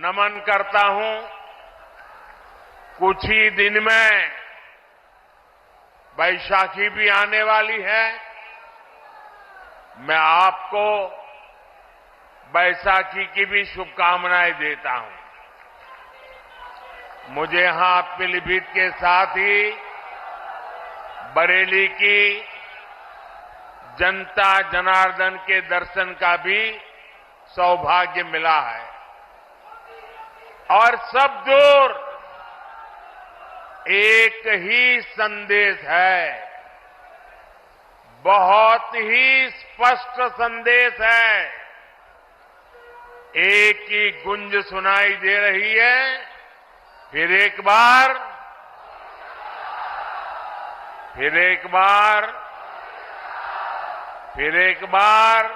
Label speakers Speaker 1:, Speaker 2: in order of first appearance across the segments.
Speaker 1: नमन करता हूं। कुछ ही दिन में बैसाखी भी आने वाली है। मैं आपको बैसाखी की भी शुभकामनाएं देता हूं। मुझे यहां पीलीभीत के साथ ही बरेली की जनता जनार्दन के दर्शन का भी सौभाग्य मिला है और सब दूर एक ही संदेश है, बहुत ही स्पष्ट संदेश है। एक ही गुंज सुनाई दे रही है, फिर एक बार, फिर एक बार, फिर एक बार।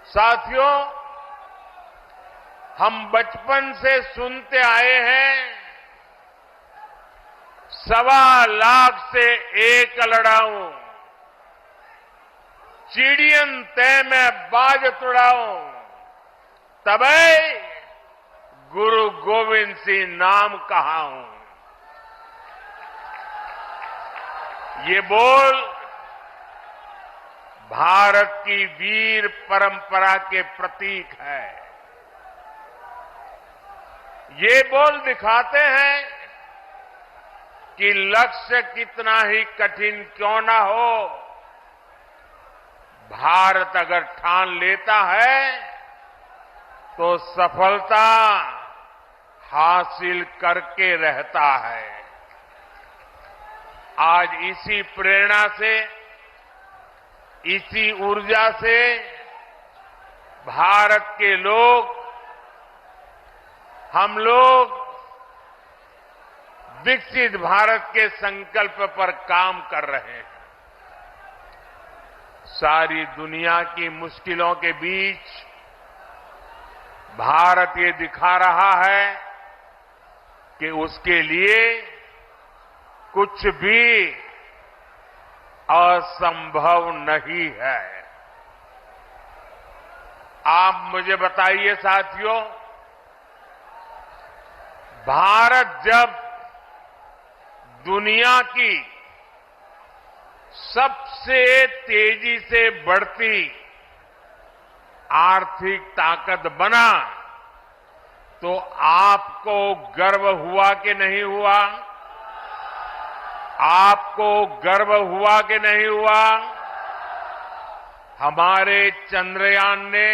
Speaker 1: साथियों, हम बचपन से सुनते आए हैं, 1.25 से एक लड़ाऊं, चिड़ियन तय में बाज तुड़ाऊं, तबै गुरु गोविंद सिंह नाम कहाऊं। ये बोल भारत की वीर परंपरा के प्रतीक है। ये बोल दिखाते हैं कि लक्ष्य कितना ही कठिन क्यों ना हो, भारत अगर ठान लेता है तो सफलता हासिल करके रहता है। आज इसी प्रेरणा से, इसी ऊर्जा से भारत के लोग, हम लोग विकसित भारत के संकल्प पर काम कर रहे हैं। सारी दुनिया की मुश्किलों के बीच भारत ये दिखा रहा है कि उसके लिए कुछ भी असंभव नहीं है। आप मुझे बताइए साथियों, भारत जब दुनिया की सबसे तेजी से बढ़ती आर्थिक ताकत बना तो आपको गर्व हुआ कि नहीं हुआ? आपको गर्व हुआ कि नहीं हुआ? हमारे चंद्रयान ने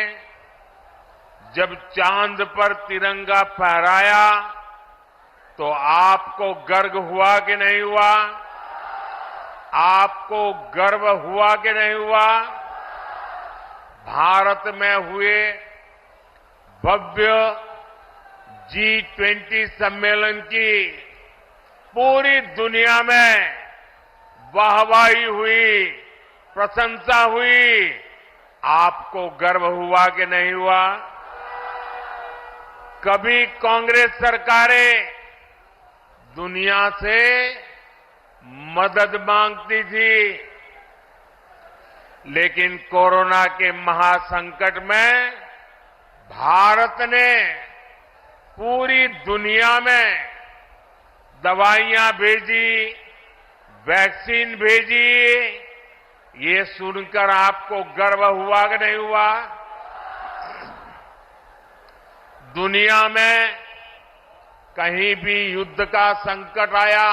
Speaker 1: जब चांद पर तिरंगा फहराया तो आपको गर्व हुआ कि नहीं हुआ? आपको गर्व हुआ कि नहीं हुआ? भारत में हुए भव्य G20 सम्मेलन की पूरी दुनिया में वाहवाही हुई, प्रशंसा हुई। आपको गर्व हुआ कि नहीं हुआ? कभी कांग्रेस सरकारें दुनिया से मदद मांगती थी, लेकिन कोरोना के महासंकट में भारत ने पूरी दुनिया में दवाइयां भेजी, वैक्सीन भेजी। ये सुनकर आपको गर्व हुआ कि नहीं हुआ? दुनिया में कहीं भी युद्ध का संकट आया,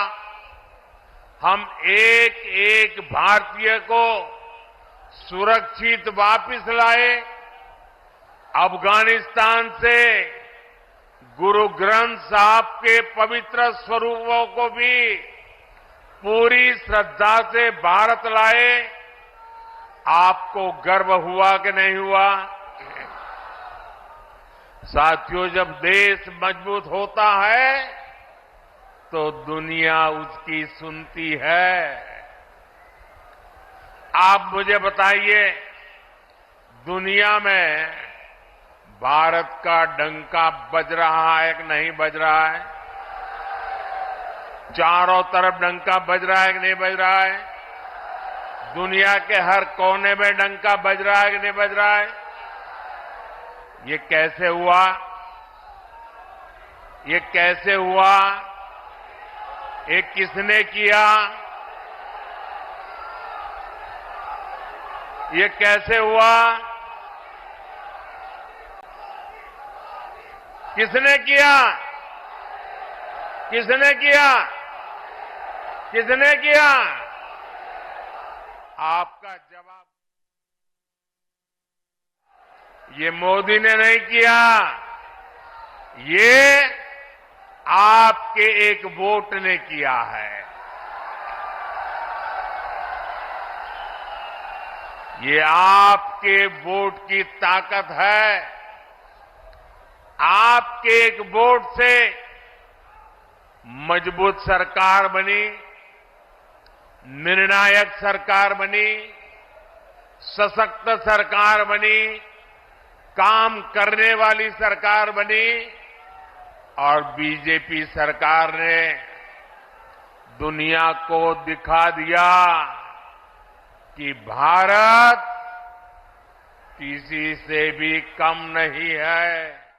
Speaker 1: हम एक एक भारतीय को सुरक्षित वापस लाए। अफगानिस्तान से गुरु ग्रंथ साहब के पवित्र स्वरूपों को भी पूरी श्रद्धा से भारत लाए। आपको गर्व हुआ कि नहीं हुआ? साथियों, जब देश मजबूत होता है तो दुनिया उसकी सुनती है। आप मुझे बताइए, दुनिया में भारत का डंका बज रहा है कि नहीं बज रहा है? चारों तरफ डंका बज रहा है कि नहीं बज रहा है? दुनिया के हर कोने में डंका बज रहा है कि नहीं बज रहा है? ये कैसे हुआ? ये कैसे हुआ? ये किसने किया? ये कैसे हुआ? किसने किया? किसने किया? किसने किया? आपका जवाब, ये मोदी ने नहीं किया, ये आपके एक वोट ने किया है। ये आपके वोट की ताकत है। आपके एक वोट से मजबूत सरकार बनी, निर्णायक सरकार बनी, सशक्त सरकार बनी, काम करने वाली सरकार बनी और बीजेपी सरकार ने दुनिया को दिखा दिया कि भारत किसी से भी कम नहीं है।